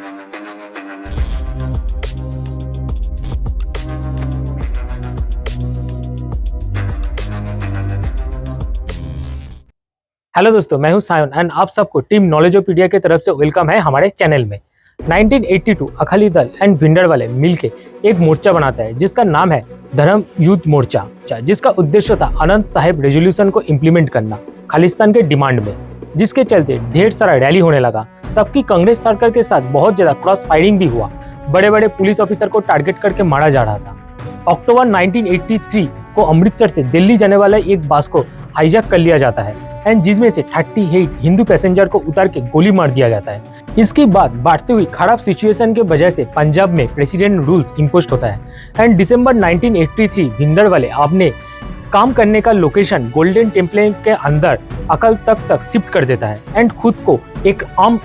Hello दोस्तों, मैं हूं सायन एंड आप सबको टीम नॉलेजोपीडिया की तरफ से वेलकम है हमारे चैनल में। 1982 अकाली दल एंड भिंडरवाले मिलके एक मोर्चा बनाता है जिसका नाम है धर्म युद्ध मोर्चा, जिसका उद्देश्य था आनंद साहिब रेजोल्यूशन को इम्प्लीमेंट करना खालिस्तान के डिमांड में, जिसके चलते ढेर सारा रैली होने लगा। तबकी कांग्रेस सरकार के साथ बहुत ज्यादा क्रॉस फायरिंग भी हुआ, बड़े बड़े पुलिस ऑफिसर को टारगेट करके मारा जा रहा था। अक्टूबर 1983 को अमृतसर से दिल्ली जाने वाला एक बस को हाईजैक कर लिया जाता है एंड जिसमें से 38 हिंदू पैसेंजर को उतार के गोली मार दिया जाता है। इसके बाद बढ़ती हुई खराब सिचुएशन के वजह से पंजाब में प्रेसिडेंट रूल्स इम्पोज होता है एंड दिसंबर 1983 भिंडरवाले अपने काम करने का लोकेशन गोल्डन टेम्पल के अंदर अकाल तक शिफ्ट कर देता है एंड खुद का एक आर्म्ड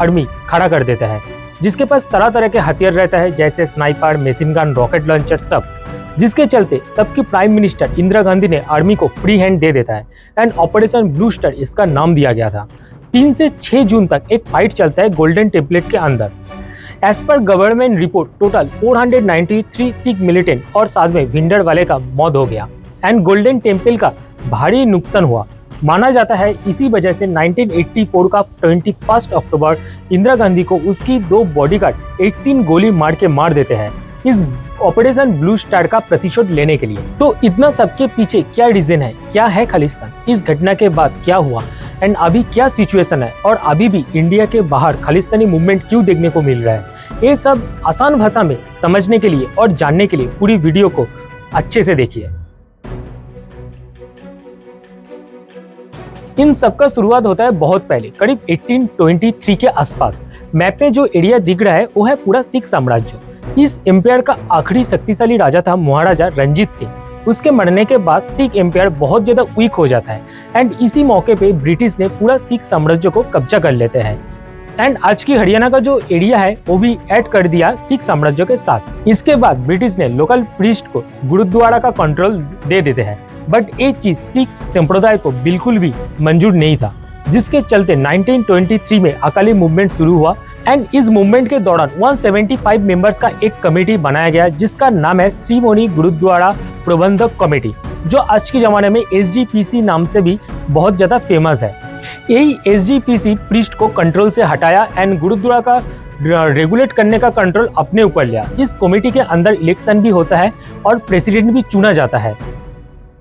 आर्मी खड़ा कर देता है, जिसके पास तरह तरह के हथियार रहता है जैसे sniper, machine gun, rocket launcher सब, जिसके चलते तब की प्राइम मिनिस्टर इंदिरा गांधी ने आर्मी को फ्री हैंड दे देता है एंड ऑपरेशन ब्लू स्टार इसका नाम दिया गया था। 3 से 6 जून तक एक फाइट चलता है गोल्डन टेम्पलेट के अंदर। एज पर government report total 493 Sikh militant और साथ में भिंडरवाले का मौत हो गया एंड गोल्डन टेम्पल का भारी नुकसान हुआ। माना जाता है इसी वजह से 1984 का 21 अक्टूबर इंदिरा गांधी को उसकी 2 बॉडीगार्ड 18 गोली मार के मार देते हैं इस ऑपरेशन ब्लू स्टार का प्रतिशोध लेने के लिए। तो इतना सबके पीछे क्या रीजन है, क्या है खालिस्तान, इस घटना के बाद क्या हुआ एंड अभी क्या सिचुएशन है और अभी भी इंडिया के बाहर खालिस्तानी मूवमेंट क्यों देखने को मिल रहा है, ये सब आसान भाषा में समझने के लिए और जानने के लिए पूरी वीडियो को अच्छे से देखिए। इन सबका शुरुआत होता है बहुत पहले, करीब 1823 के आसपास। मैप में जो एरिया दिख रहा है वो है पूरा सिख साम्राज्य। इस एम्पायर का आखिरी शक्तिशाली राजा था महाराजा रंजीत सिंह। उसके मरने के बाद सिख एम्पायर बहुत ज्यादा वीक हो जाता है एंड इसी मौके पे ब्रिटिश ने पूरा सिख साम्राज्य को कब्जा कर लेते हैं एंड आज की हरियाणा का जो एरिया है वो भी ऐड कर दिया सिख साम्राज्य के साथ। इसके बाद ब्रिटिश ने लोकल प्रीस्ट को गुरुद्वारा का कंट्रोल दे देते हैं, बट ये चीज सिख संप्रदाय को बिल्कुल भी मंजूर नहीं था, जिसके चलते 1923 में अकाली मूवमेंट शुरू हुआ एंड इस मूवमेंट के दौरान 175 मेंबर्स का एक कमेटी बनाया गया जिसका नाम है श्रीमोनी गुरुद्वारा प्रबंधक कमेटी, जो आज के जमाने में SGPC नाम से भी बहुत ज्यादा फेमस है। यही SGPC प्रीस्ट को कंट्रोल से हटाया एंड गुरुद्वारा का रेगुलेट करने का कंट्रोल अपने ऊपर लिया। इस कमेटी के अंदर इलेक्शन भी होता है और प्रेसिडेंट भी चुना जाता है।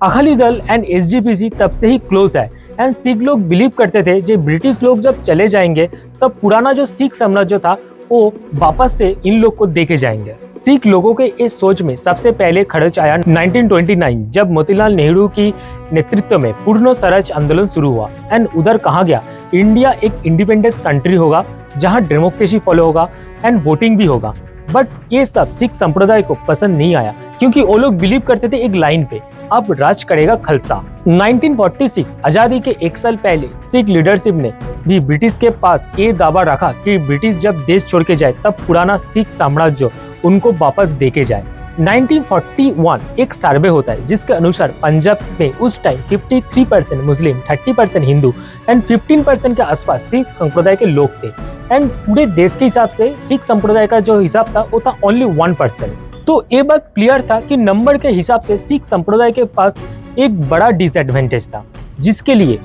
अकाली दल एंड SGPC तब से ही क्लोज है एंड सिख लोग बिलीव करते थे कि ब्रिटिश लोग जब चले जाएंगे तब पुराना जो सिख साम्राज्य था वो वापस से इन लोग को देके जाएंगे। सिख लोगों के इस सोच में सबसे पहले खर्च आया 1929 जब मोतीलाल नेहरू की नेतृत्व में पूर्ण स्वराज आंदोलन शुरू हुआ एंड उधर कहा गया इंडिया एक इंडिपेंडेंस कंट्री होगा जहां डेमोक्रेसी फॉलो होगा एंड वोटिंग भी होगा। बट ये सब सिख संप्रदाय को पसंद नहीं आया क्योंकि वो लोग बिलीव करते थे एक लाइन पे, अब राज करेगा खालसा। 1946 आजादी के 1 साल पहले सिख लीडरशिप ने भी ब्रिटिश के पास ये दावा रखा कि ब्रिटिश जब देश छोड़ के जाए तब पुराना सिख साम्राज्य उनको वापस देके जाए। 1941 एक सर्वे होता है जिसके अनुसार पंजाब में उस टाइम 53% मुस्लिम, 30% हिंदू एंड 15% के आसपास सिख संप्रदाय के लोग थे एंड पूरे देश के हिसाब से सिख संप्रदाय का जो हिसाब था वो था ओनली 1%। तो ये बात क्लियर था कि नंबर के हिसाब से सिख संप्रदाय के पास एक बड़ा डिसएडवांटेज था, जिसके लिए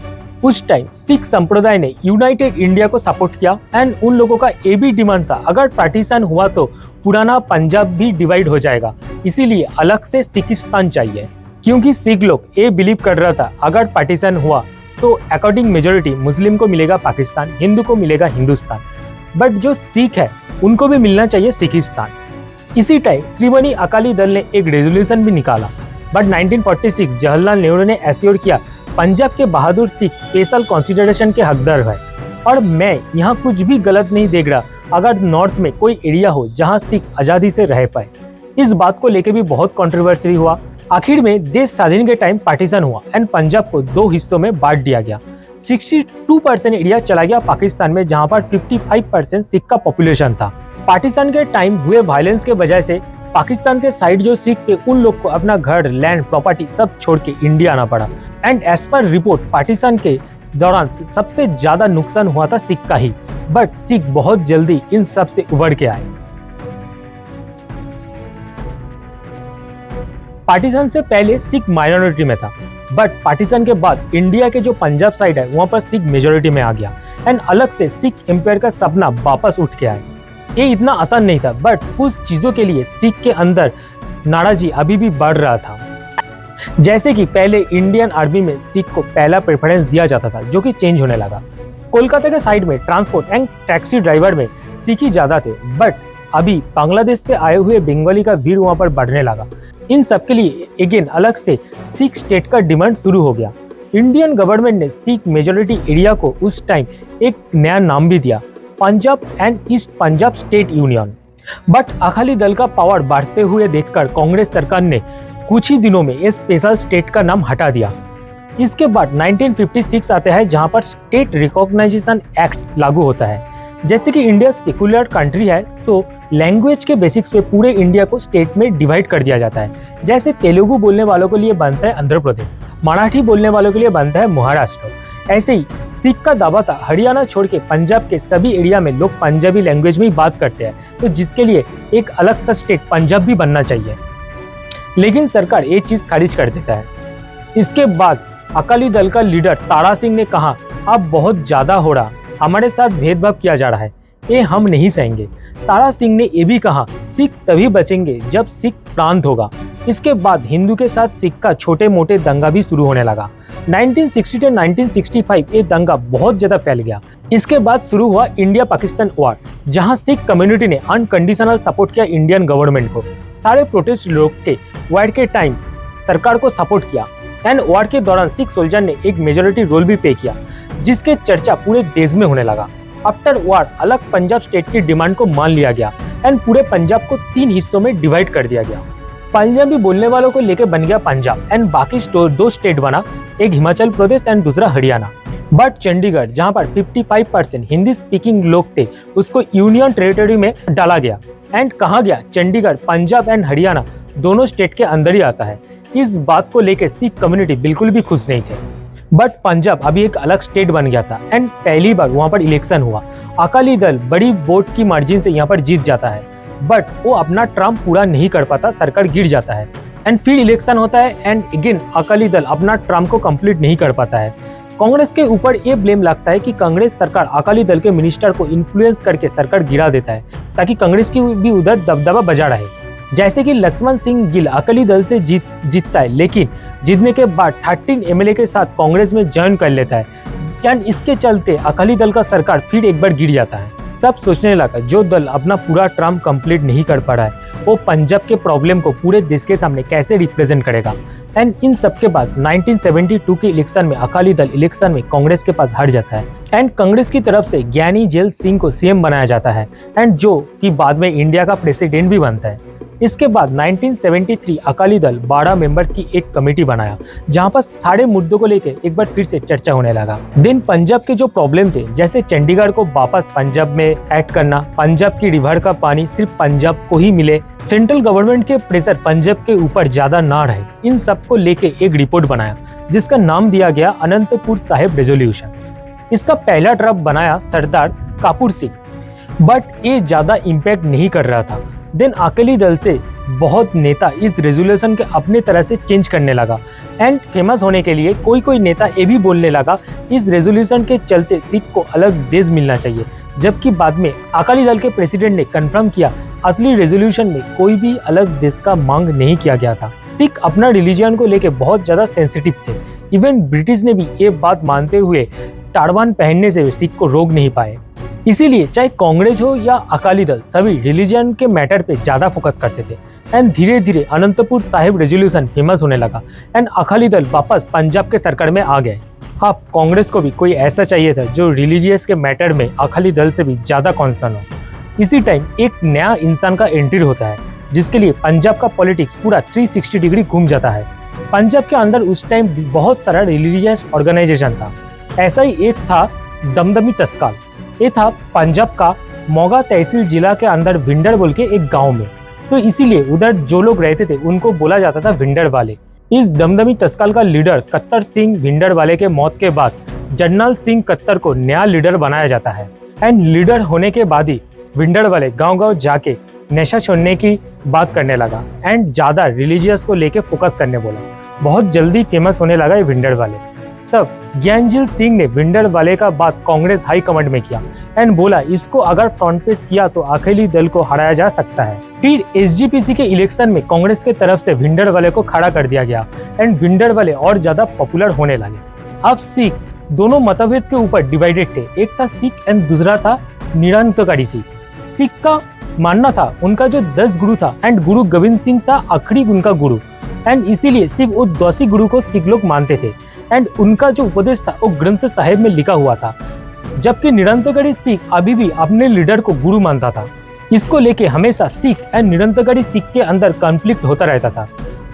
उस टाइम सिख संप्रदाय ने यूनाइटेड इंडिया को सपोर्ट किया एंड उन लोगों का ये भी डिमांड था अगर पार्टीशन हुआ तो पुराना पंजाब भी डिवाइड हो जाएगा, इसीलिए अलग से सिखिस्तान चाहिए। क्योंकि सिख लोग ये बिलीव कर रहा था अगर पार्टीशन हुआ तो अकॉर्डिंग मेजोरिटी मुस्लिम को मिलेगा पाकिस्तान, हिंदू को मिलेगा हिंदुस्तान, बट जो सिख है उनको भी मिलना चाहिए सिखिस्तान। इसी टाइम श्रीमोनी अकाली दल ने एक रेजोल्यूशन भी निकाला, बट 1946 जवाहरलाल नेहरू ने एश्योर किया पंजाब के बहादुर सिख स्पेशल कंसिडरेशन के हकदार है और मैं यहाँ कुछ भी गलत नहीं देख रहा अगर नॉर्थ में कोई एरिया हो जहाँ सिख आजादी से रह पाए। इस बात को लेकर भी बहुत कंट्रोवर्सी हुआ। आखिर में देश स्वाधीन के टाइम पार्टीशन हुआ एंड पंजाब को 2 हिस्सों में बांट दिया गया। 62% एरिया चला गया पाकिस्तान में जहाँ पर 55% सिख का पॉपुलेशन था। पार्टीशन के टाइम हुए वायलेंस के वजह से पाकिस्तान के साइड जो सिख थे उन लोग को अपना घर, लैंड, प्रॉपर्टी सब छोड़ के इंडिया आना पड़ा एंड एज पर रिपोर्ट पार्टीशन के दौरान सबसे ज्यादा नुकसान हुआ था सिख का ही। बट सिख बहुत जल्दी इन सब से उभर के आए। पार्टीशन से पहले सिख माइनॉरिटी में था, बट पार्टीशन के बाद इंडिया के जो पंजाब साइड है वहां पर सिख मेजोरिटी में आ गया एंड अलग से सिख एम्पायर का सपना वापस उठ के आए। ये इतना आसान नहीं था, बट कुछ चीजों के लिए सिख के अंदर नाराजी अभी भी बढ़ रहा था। जैसे कि पहले इंडियन आर्मी में सिख को पहला प्रेफरेंस दिया जाता था, जो कि चेंज होने लगा। कोलकाता के साइड में ट्रांसपोर्ट एंड टैक्सी ड्राइवर में सिख ही ज्यादा थे, बट अभी बांग्लादेश से आए हुए बंगाली का भीड़ वहां पर बढ़ने लगा। इन सब के लिए अगेन अलग से सिख स्टेट का डिमांड शुरू हो गया। इंडियन गवर्नमेंट ने सिख मेजोरिटी एरिया को उस टाइम एक नया नाम भी दिया, Punjab and east Punjab state union. But Akali Dal का पावर बढ़ते हुए देखकर कांग्रेस सरकार ने कुछ ही दिनों में इस स्पेशल स्टेट का नाम हटा दिया। इसके बाद 1956 आता है, जहां पर स्टेट रिकॉग्नाइजेशन एक्ट लागू होता है। जैसे कि इंडिया सेकुलर कंट्री है, तो लैंग्वेज के बेसिक्स पे पूरे इंडिया को स्टेट में डिवाइड कर दिया जाता है। जैसे तेलुगु बोलने वालों के लिए बनता है आंध्र प्रदेश, मराठी बोलने वालों के लिए बनता है महाराष्ट्र। ऐसे ही सिख का दावा था हरियाणा छोड़ के पंजाब के सभी एरिया में लोग पंजाबी लैंग्वेज में ही बात करते हैं, तो जिसके लिए एक अलग सा स्टेट पंजाब भी बनना चाहिए। लेकिन सरकार ये चीज खारिज कर देता है। इसके बाद अकाली दल का लीडर तारा सिंह ने कहा, अब बहुत ज्यादा हो रहा, हमारे साथ भेदभाव किया जा रहा है, ये हम नहीं सहेंगे। तारा सिंह ने ये भी कहा, सिख तभी बचेंगे जब सिख प्रांत होगा। इसके बाद हिंदू के साथ सिख का छोटे मोटे दंगा भी शुरू होने लगा। 1960 से 1965 ये दंगा बहुत ज्यादा फैल गया। इसके बाद शुरू हुआ इंडिया पाकिस्तान वॉर, जहां सिख कम्युनिटी ने अनकंडीशनल सपोर्ट किया इंडियन गवर्नमेंट को। सारे प्रोटेस्ट लोग के वॉर के टाइम सरकार को सपोर्ट किया एंड वॉर के दौरान सिख सोल्जर ने एक मेजोरिटी रोल भी प्ले किया, जिसके चर्चा पूरे देश में होने लगा। आफ्टर वॉर अलग पंजाब स्टेट की डिमांड को मान लिया गया एंड पूरे पंजाब को 3 हिस्सों में डिवाइड कर दिया गया। पंजाबी बोलने वालों को लेकर बन गया पंजाब एंड बाकी 2 स्टेट बना, एक हिमाचल प्रदेश एंड दूसरा हरियाणा। बट चंडीगढ़, जहां पर 55% हिंदी स्पीकिंग लोग थे, उसको यूनियन टेरिटरी में डाला गया एंड कहा गया चंडीगढ़ पंजाब एंड हरियाणा दोनों स्टेट के अंदर ही आता है। इस बात को लेकर सिख कम्युनिटी बिल्कुल भी खुश नहीं थे। बट पंजाब अभी एक अलग स्टेट बन गया था एंड पहली बार वहां पर इलेक्शन हुआ। अकाली दल बड़ी वोट की मार्जिन से यहाँ पर जीत जाता है, बट वो अपना टर्म पूरा नहीं कर पाता, सरकार गिर जाता है एंड फिर इलेक्शन होता है एंड अगेन अकाली दल अपना टर्म को कंप्लीट नहीं कर पाता है। कांग्रेस के ऊपर ये ब्लेम लगता है कि कांग्रेस सरकार अकाली दल के मिनिस्टर को इन्फ्लुएंस करके सरकार गिरा देता है, ताकि कांग्रेस की भी उधर दबदबा बजा रहे। जैसे कि लक्ष्मण सिंह गिल अकाली दल से जीतता है, लेकिन जीतने के बाद 13 एमएलए के साथ कांग्रेस में ज्वाइन कर लेता है एंड इसके चलते अकाली दल का सरकार फिर एक बार गिर जाता है। तब सोचने लगा जो दल अपना पूरा टर्म कंप्लीट नहीं कर पा रहा है, वो पंजाब के प्रॉब्लम को पूरे देश के सामने कैसे रिप्रेजेंट करेगा। एंड इन सब के बाद 1972 के इलेक्शन में अकाली दल इलेक्शन में कांग्रेस के पास हार जाता है एंड कांग्रेस की तरफ से ज्ञानी जेल सिंह को सीएम बनाया जाता है एंड जो कि बाद में इंडिया का प्रेसिडेंट भी बनता है। इसके बाद 1973 अकाली दल 12 मेंबर्स की एक कमेटी बनाया, जहां पर सारे मुद्दों को लेकर एक बार फिर से चर्चा होने लगा। दिन पंजाब के जो प्रॉब्लम थे, जैसे चंडीगढ़ को वापस पंजाब में ऐड करना, पंजाब की रिवर का पानी सिर्फ पंजाब को ही मिले, सेंट्रल गवर्नमेंट के प्रेशर पंजाब के ऊपर ज्यादा ना रहे, इन सब को लेके एक रिपोर्ट बनाया, जिसका नाम दिया गया अनंतपुर साहिब रेजोल्यूशन। इसका पहला ड्राफ्ट बनाया सरदार कापूर सिंह, बट ये ज्यादा इम्पैक्ट नहीं कर रहा था। देन अकाली दल से बहुत नेता इस रेजोल्यूशन के अपने तरह से चेंज करने लगा एंड फेमस होने के लिए कोई नेता ये भी बोलने लगा इस रेजोल्यूशन के चलते सिख को अलग देश मिलना चाहिए, जबकि बाद में अकाली दल के प्रेसिडेंट ने कंफर्म किया असली रेजोल्यूशन में कोई भी अलग देश का मांग नहीं किया गया था। सिख अपना रिलीजन को लेकर बहुत ज्यादा सेंसिटिव थे। इवन ब्रिटिश ने भी ये बात मानते हुए टाड़वान पहनने से सिख को रोक नहीं पाए। इसीलिए चाहे कांग्रेस हो या अकाली दल, सभी रिलीजन के मैटर पे ज्यादा फोकस करते थे एंड धीरे धीरे अनंतपुर साहिब रेजोल्यूशन फेमस होने लगा एंड अकाली दल वापस पंजाब के सरकार में आ गए। अब कांग्रेस को भी कोई ऐसा चाहिए था जो रिलीजियस के मैटर में अकाली दल से भी ज्यादा कॉन्सर्न हो। इसी टाइम एक नया इंसान का एंट्री होता है, जिसके लिए पंजाब का पॉलिटिक्स पूरा 360 डिग्री घूम जाता है। पंजाब के अंदर उस टाइम बहुत सारा रिलीजियस ऑर्गेनाइजेशन था। ऐसा ही एक था दमदमी तस्काल। ये था पंजाब का मोगा तहसील जिला के अंदर विंडर बोल के एक गांव में, तो इसीलिए उधर जो लोग रहते थे उनको बोला जाता था विंडर वाले। इस दमदमी तस्काल का लीडर कत्तर सिंह विंडर वाले के मौत के बाद जनरल सिंह कत्तर को नया लीडर बनाया जाता है एंड लीडर होने के बाद ही भिंडरवाले गांव-गांव जाके नशा छोड़ने की बात करने लगा एंड ज़्यादा रिलीजियस को लेके फोकस करने बोला। बहुत जल्दी फेमस होने लगा ये भिंडरवाले। तब ज्ञानजील सिंह ने भिंडरवाले का बात कांग्रेस हाई कमांड में किया एंड बोला इसको अगर फ्रंट पेश किया तो अकेली दल को हराया जा सकता है। फिर एसजीपीसी के इलेक्शन में कांग्रेस के तरफ से भिंडरवाले को खड़ा कर दिया गया एंड भिंडरवाले और ज्यादा पॉपुलर होने लगे। अब सिख दोनों मतभेद के ऊपर डिवाइडेड थे, एक था सिख एंड दूसरा था निरंतरकारी सिख। सिख का मानना था उनका जो 10 गुरु था एंड गुरु गोविंद सिंह था आखिरी उनका गुरु एंड इसीलिए सिर्फ वो 10 गुरु को सिख लोग मानते थे एंड उनका जो उपदेश था वो ग्रंथ साहिब में लिखा हुआ था। जबकि निरंतरकारी सिख अभी भी अपने लीडर को गुरु मानता था। इसको लेके हमेशा सिख एंड निरंतरकारी सिख के अंदर कॉन्फ्लिक्ट होता रहता था।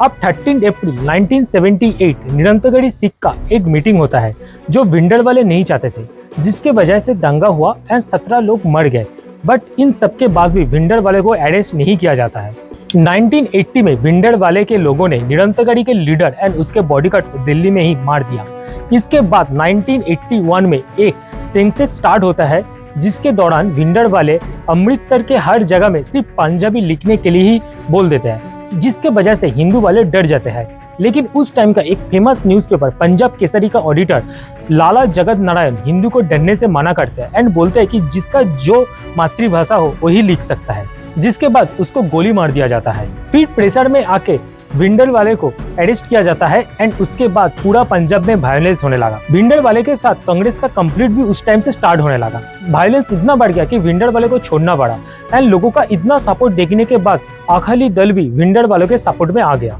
अब 13 अप्रैल 1978 निरंतरकारी सिख का एक मीटिंग होता है जो भिंडरवाले नहीं चाहते थे, जिसके वजह से दंगा हुआ एंड 17 लोग मर गए। बट इन सबके बाद भी भिंडरवाले को अरेस्ट नहीं किया जाता है। 1980 में भिंडरवाले के लोगों ने निरंतरकारी के लीडर एंड उसके बॉडीगार्ड को दिल्ली में ही मार दिया। इसके बाद 1981 में एक सेंसस स्टार्ट होता है जिसके दौरान भिंडरवाले अमृतसर के हर जगह में सिर्फ पंजाबी लिखने के लिए ही बोल देते हैं, जिसके वजह से हिंदू वाले डर जाते हैं। लेकिन उस टाइम का एक फेमस न्यूज़पेपर पंजाब केसरी का ऑडिटर लाला जगत नारायण हिंदू को डरने से मना करते हैं एंड बोलते हैं कि जिसका जो मातृभाषा हो वही लिख सकता है, जिसके बाद उसको गोली मार दिया जाता है। फिर प्रेशर में आके भिंडरवाले को अरेस्ट किया जाता है एंड उसके बाद पूरा पंजाब में वायलेंस होने लगा। भिंडरवाले के साथ कांग्रेस का कंप्लीट भी उस टाइम से स्टार्ट होने लगा। वायलेंस इतना बढ़ गया कि भिंडरवाले को छोड़ना पड़ा एंड लोगों का इतना सपोर्ट देखने के बाद अकाली दल भी भिंडरवाले के सपोर्ट में आ गया।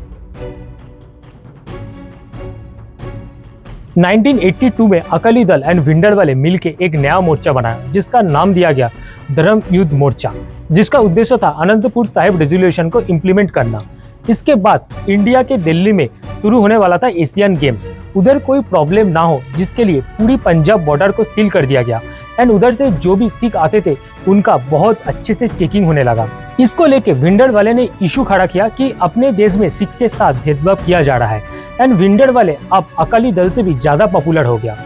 1982 में अकाली दल एंड भिंडरवाले मिलके एक नया मोर्चा बनाया जिसका नाम दिया गया धर्म युद्ध मोर्चा, जिसका उद्देश्य था अनंतपुर साहिब रेजोल्यूशन को इम्प्लीमेंट करना। इसके बाद इंडिया के दिल्ली में शुरू होने वाला था एशियन गेम्स। उधर कोई प्रॉब्लम ना हो जिसके लिए पूरी पंजाब बॉर्डर को सील कर दिया गया एंड उधर से जो भी सिख आते थे उनका बहुत अच्छे से चेकिंग होने लगा। इसको लेके भिंडरवाले ने इशू खड़ा किया कि अपने देश में सिख के साथ भेदभाव किया जा रहा है एंड भिंडरवाले अब अकाली दल से भी ज्यादा पॉपुलर हो गया।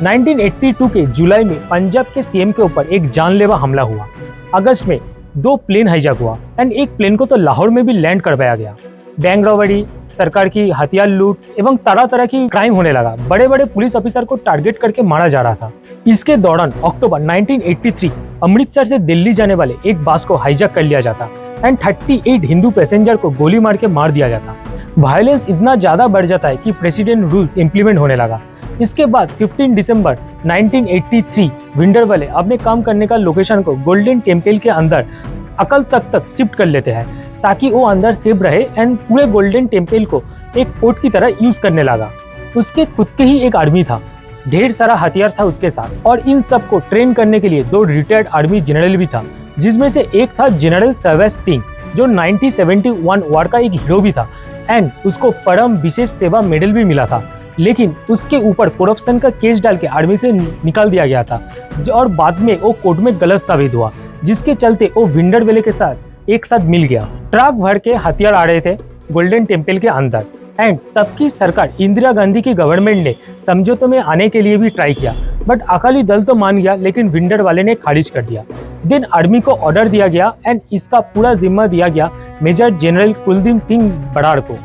1982 के जुलाई में पंजाब के सीएम के ऊपर एक जानलेवा हमला हुआ। अगस्त में 2 प्लेन हाईजैक हुआ एंड एक प्लेन को तो लाहौर में भी लैंड करवाया गया। बैंक रॉबरी, सरकार की हथियार लूट एवं तरह तरह की क्राइम होने लगा। बड़े बड़े पुलिस ऑफिसर को टारगेट करके मारा जा रहा था। इसके दौरान अक्टूबर 1983 अमृतसर से दिल्ली जाने वाले एक बस को हाईजैक कर लिया जाता एंड 38 हिंदू पैसेंजर को गोली मार के मार दिया जाता। वायलेंस इतना ज्यादा बढ़ जाता है कि प्रेसिडेंट रूल्स इम्प्लीमेंट होने लगा। इसके बाद 15 दिसंबर 1983 भिंडरवाले अपने काम करने का लोकेशन को गोल्डन टेम्पल के अंदर अकल तक शिफ्ट कर लेते हैं ताकि वो अंदर सेफ रहे एंड पूरे गोल्डन टेम्पल को एक फोर्ट की तरह यूज करने लगा। उसके खुद के ही एक आर्मी था, ढेर सारा हथियार था उसके साथ और इन सब को ट्रेन करने के लिए 2 रिटायर्ड आर्मी जनरल भी था, जिसमें से एक था जनरल सर्वेश सिंह जो 1971 वॉर का एक हीरो भी था एंड उसको परम विशेष सेवा मेडल भी मिला था। लेकिन उसके ऊपर करप्शन का केस डाल के आर्मी से निकाल दिया गया था और बाद में वो कोर्ट में गलत साबित हुआ, जिसके चलते वो भिंडरवाले के साथ एक साथ मिल गया। ट्रक भर के हथियार आ रहे थे गोल्डन टेम्पल के अंदर एंड तब की सरकार इंदिरा गांधी की गवर्नमेंट ने समझौते में आने के लिए भी ट्राई किया, बट अकाली दल तो मान गया लेकिन भिंडरवाले ने खारिज कर दिया। देन आर्मी को ऑर्डर दिया गया एंड इसका पूरा जिम्मा दिया गया मेजर जनरल कुलदीप सिंह बराड़ को।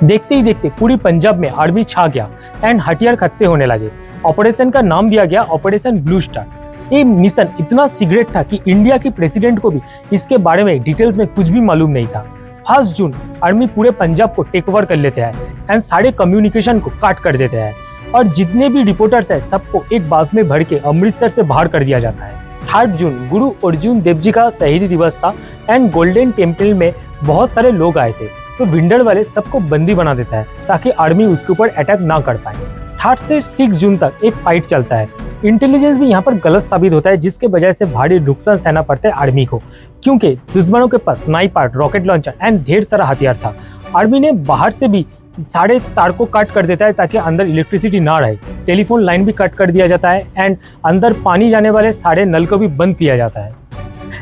देखते ही देखते पूरी पंजाब में आर्मी छा गया एंड हथियार खत्ते होने लगे। ऑपरेशन का नाम दिया गया ऑपरेशन ब्लू स्टार। ये मिशन इतना सीक्रेट था कि इंडिया के प्रेसिडेंट को भी इसके बारे में डिटेल्स में कुछ भी मालूम नहीं था। 1 जून आर्मी पूरे पंजाब को टेक ओवर कर लेते हैं एंड सारे कम्युनिकेशन को काट कर देते हैं और जितने भी रिपोर्टर्स हैं सबको एक बस में भर के अमृतसर से बाहर कर दिया जाता है। 3 जून गुरु अर्जुन देव जी का शहीदी दिवस था एंड गोल्डन टेम्पल में बहुत सारे लोग आए थे, तो भिंडरवाले सबको बंदी बना देता है ताकि आर्मी उसके ऊपर अटैक ना कर पाए। 3 से 6 जून तक एक फाइट चलता है। इंटेलिजेंस भी यहाँ पर गलत साबित होता है, जिसके वजह से भारी नुकसान सहना पड़ता है आर्मी को, क्योंकि दुश्मनों के पास स्नाइपर, रॉकेट लॉन्चर एंड ढेर सारा हथियार था। आर्मी ने बाहर से भी सारे तार को काट कर देता है ताकि अंदर इलेक्ट्रिसिटी ना रहे। टेलीफोन लाइन भी कट कर दिया जाता है एंड अंदर पानी जाने वाले सारे नल को भी बंद किया जाता है।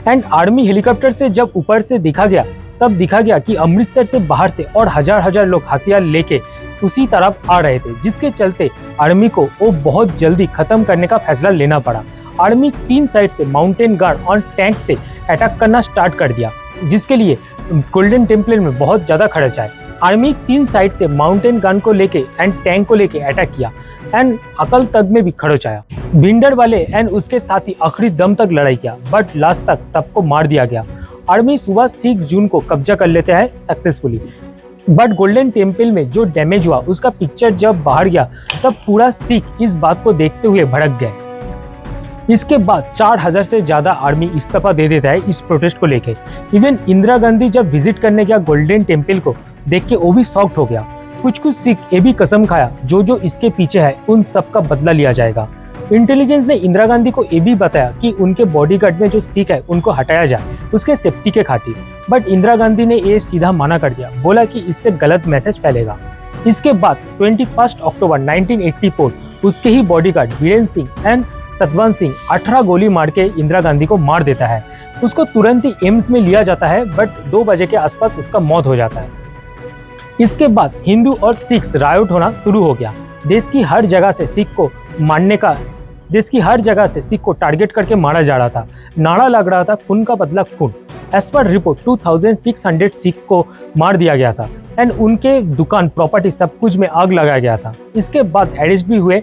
एंड आर्मी हेलीकॉप्टर से जब ऊपर से दिखा गया तब दिखा गया कि अमृतसर से बाहर से और हजार लोग हथियार लेके उसी तरफ आ रहे थे, जिसके चलते आर्मी को वो बहुत जल्दी खत्म करने का फैसला लेना पड़ा आर्मी 3 साइड से माउंटेन गार्ड और टैंक से अटैक करना स्टार्ट कर दिया, जिसके लिए गोल्डन टेम्पल में बहुत ज़्यादा खर्च आया। आर्मी 3 साइड से माउंटेन गन को लेके एंड टैंक को लेके अटैक किया एंड अकल तक में भी खर्च आया। भिंडरवाले एंड उसके साथी आखिरी दम तक लड़ाई किया, बट लास्ट तक सबको मार दिया गया। आर्मी सुबह 6 जून को कब्जा कर लेते हैं सक्सेसफुली, बट गोल्डन टेम्पल में जो डैमेज हुआ उसका पिक्चर जब बाहर गया तब पूरा सिख इस बात को देखते हुए भड़क गए। इसके बाद 4000 से ज्यादा आर्मी इस्तीफा दे देता है इस प्रोटेस्ट को लेके। इवन इंदिरा गांधी जब विजिट करने गया गोल्डन टेम्पल को देख के वो भी शॉक्ड हो गया। कुछ सिख ये भी कसम खाया जो इसके पीछे है उन सब का बदला लिया जाएगा। इंटेलिजेंस ने इंदिरा गांधी को ये भी बताया कि उनके बॉडीगार्ड में जो सिख है उनको हटाया जाए उसके सेफ्टी के खातिर, बट इंदिरा गांधी ने ये सीधा मना कर दिया, बोला कि इससे गलत मैसेज फैलेगा। इसके बाद 21 अक्टूबर 1984 उसके ही बॉडीगार्ड वीरेंद्र सिंह एंड सतवंत सिंह 18 गोली मार के इंदिरा गांधी को मार देता है। उसको तुरंत ही एम्स में लिया जाता है, बट 2 बजे के आसपास उसका मौत हो जाता है। इसके बाद हिंदू और सिख रायोट होना शुरू हो गया। देश की हर जगह से सिख को टारगेट करके मारा जा रहा था। नारा लग रहा था खून का बदला खून। एज पर रिपोर्ट 2600 सिख को मार दिया गया था एंड उनके दुकान प्रॉपर्टी सब कुछ में आग लगाया गया था। इसके बाद अरेस्ट भी हुए,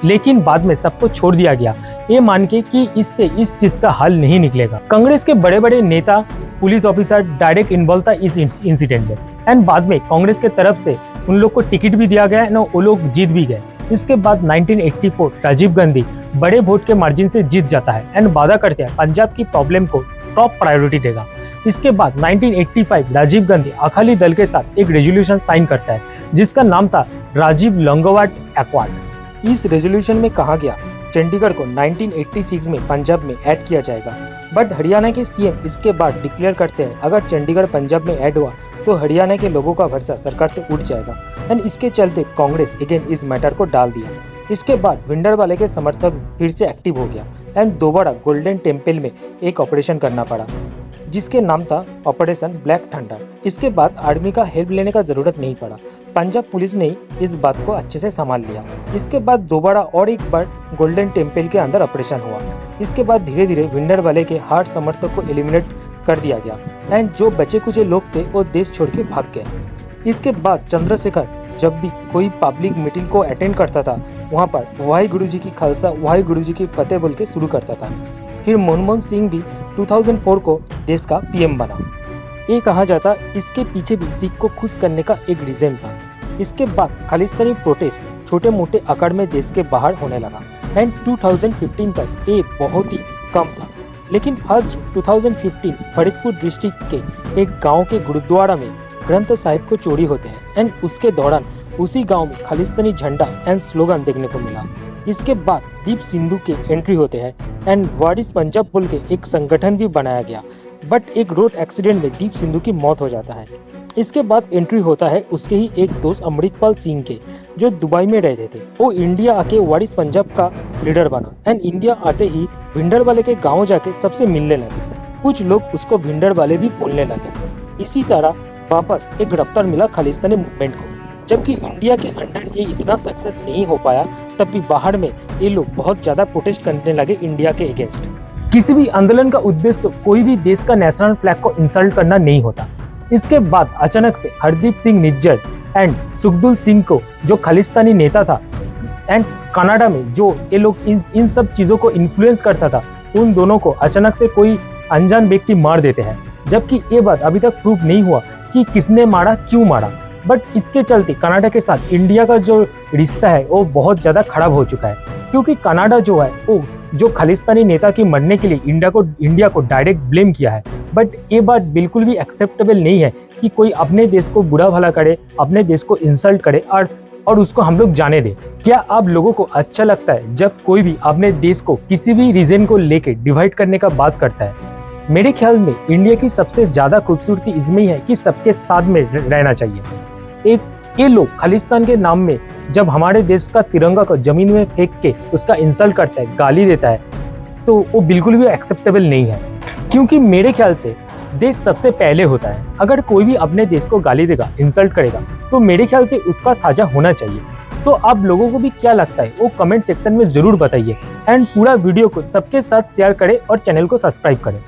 लेकिन बाद में सबको छोड़ दिया गया, ये मान के कि इससे इस चीज का हल नहीं निकलेगा। कांग्रेस के बड़े बड़े नेता पुलिस ऑफिसर डायरेक्ट इन्वॉल्व था इस इंसिडेंट में एंड बाद में कांग्रेस के तरफ से उन लोग को टिकट भी दिया गया एंड वो लोग जीत भी गए। इसके बाद 1984 राजीव गांधी बड़े वोट के मार्जिन से जीत जाता है एंड वादा करते हैं पंजाब की प्रॉब्लम को टॉप प्रायोरिटी देगा। इसके बाद 1985 राजीव गांधी अकाली दल के साथ एक रेजोल्यूशन साइन करता है जिसका नाम था राजीव लॉन्गोवाट एक्वार्ड। इस रेजोल्यूशन में कहा गया चंडीगढ़ को 1986 में पंजाब में ऐड किया जाएगा, बट हरियाणा के सीएम इसके बाद डिक्लेयर करते हैं अगर चंडीगढ़ पंजाब में ऐड हुआ तो हरियाणा के लोगों का भरोसा सरकार से उठ जाएगा एंड इसके चलते कांग्रेस अगेन इस मैटर को डाल दिया। इसके बाद भिंडरवाले के समर्थक फिर से एक्टिव हो गया एंड दोबारा गोल्डन टेम्पल में एक ऑपरेशन करना पड़ा जिसके नाम था ऑपरेशन ब्लैक थंडर। इसके बाद आर्मी का हेल्प लेने का जरूरत नहीं पड़ा, पंजाब पुलिस ने इस बात को अच्छे से संभाल लिया। इसके बाद दोबारा और एक बार गोल्डन टेम्पल के अंदर ऑपरेशन हुआ। इसके बाद धीरे धीरे भिंडरवाले के हार्ड समर्थक को एलिमिनेट कर दिया गया एंड जो बचे कुचे लोग थे वो देश छोड़ के भाग गए। इसके बाद चंद्रशेखर जब भी कोई पब्लिक मीटिंग को अटेंड करता था वहाँ पर वाहिगुरु जी की खालसा वाहिगुरु जी की फतेह बोल के शुरू करता था। फिर मनमोहन सिंह भी 2004 को देश का पीएम बना। ये कहा जाता इसके पीछे भी सिख को खुश करने का एक रीजन था। इसके बाद खालिस्तानी प्रोटेस्ट छोटे मोटे आकार में देश के बाहर होने लगा एंड 2015 तक ये बहुत ही कम था, लेकिन फर्स्ट 2015 फरीदपुर डिस्ट्रिक्ट के एक गांव के गुरुद्वारा में ग्रंथ साहिब को चोरी होते हैं एंड उसके दौरान उसी गांव में खालिस्तानी झंडा एंड स्लोगन देखने को मिला। इसके बाद दीप सिंधु के एंट्री होते हैं एंड वारिस पंजाब बोल के एक संगठन भी बनाया गया, बट एक रोड एक्सीडेंट में दीप सिंधु की मौत हो जाता है। इसके बाद एंट्री होता है उसके ही एक दोस्त अमृतपाल सिंह के जो दुबई में रहते थे। वो इंडिया आके वारिस पंजाब का लीडर बना एंड इंडिया आते ही भिंडरवाले के गाँव जाके सबसे मिलने लगे। कुछ लोग उसको भिंडरवाले भी बोलने लगे। इसी तरह वापस एक रफ्तार मिला खालिस्तानी मूवमेंट को। जबकि इंडिया के अंडर ये इतना सक्सेस नहीं हो पाया, तब भी बाहर में ये लोग बहुत ज्यादा प्रोटेस्ट करने लगे इंडिया के अगेंस्ट। किसी भी आंदोलन का उद्देश्य कोई भी देश का नेशनल फ्लैग को इंसल्ट करना नहीं होता। इसके बाद अचानक से हरदीप सिंह निज्जर एंड सुखदुल सिंह को जो खालिस्तानी नेता था एंड कनाडा में जो ये लोग इन सब चीजों को इन्फ्लुएंस करता था, उन दोनों को अचानक से कोई अनजान व्यक्ति मार देते हैं। जबकि ये बात अभी तक प्रूफ नहीं हुआ कि किसने मारा, क्यों मारा, बट इसके चलते कनाडा के साथ इंडिया का जो रिश्ता है वो बहुत ज़्यादा खराब हो चुका है, क्योंकि कनाडा जो है वो जो खालिस्तानी नेता के मरने के लिए इंडिया को डायरेक्ट ब्लेम किया है। बट ये बात बिल्कुल भी एक्सेप्टेबल नहीं है कि कोई अपने देश को बुरा भला करे, अपने देश को इंसल्ट करे और उसको हम लोग जाने दें। क्या आप लोगों को अच्छा लगता है जब कोई भी अपने देश को किसी भी रीजन को लेके डिवाइड करने का बात करता है? मेरे ख्याल में इंडिया की सबसे ज़्यादा खूबसूरती इसमें ही है कि सबके साथ में रहना चाहिए। ये लोग खालिस्तान के नाम में जब हमारे देश का तिरंगा को जमीन में फेंक के उसका इंसल्ट करता है, गाली देता है, तो वो बिल्कुल भी एक्सेप्टेबल नहीं है। क्योंकि मेरे ख्याल से देश सबसे पहले होता है। अगर कोई भी अपने देश को गाली देगा, इंसल्ट करेगा, तो मेरे ख्याल से उसका साजा होना चाहिए। तो आप लोगों को भी क्या लगता है वो कमेंट सेक्शन में जरूर बताइए एंड पूरा वीडियो को सबके साथ शेयर करें और चैनल को सब्सक्राइब करें।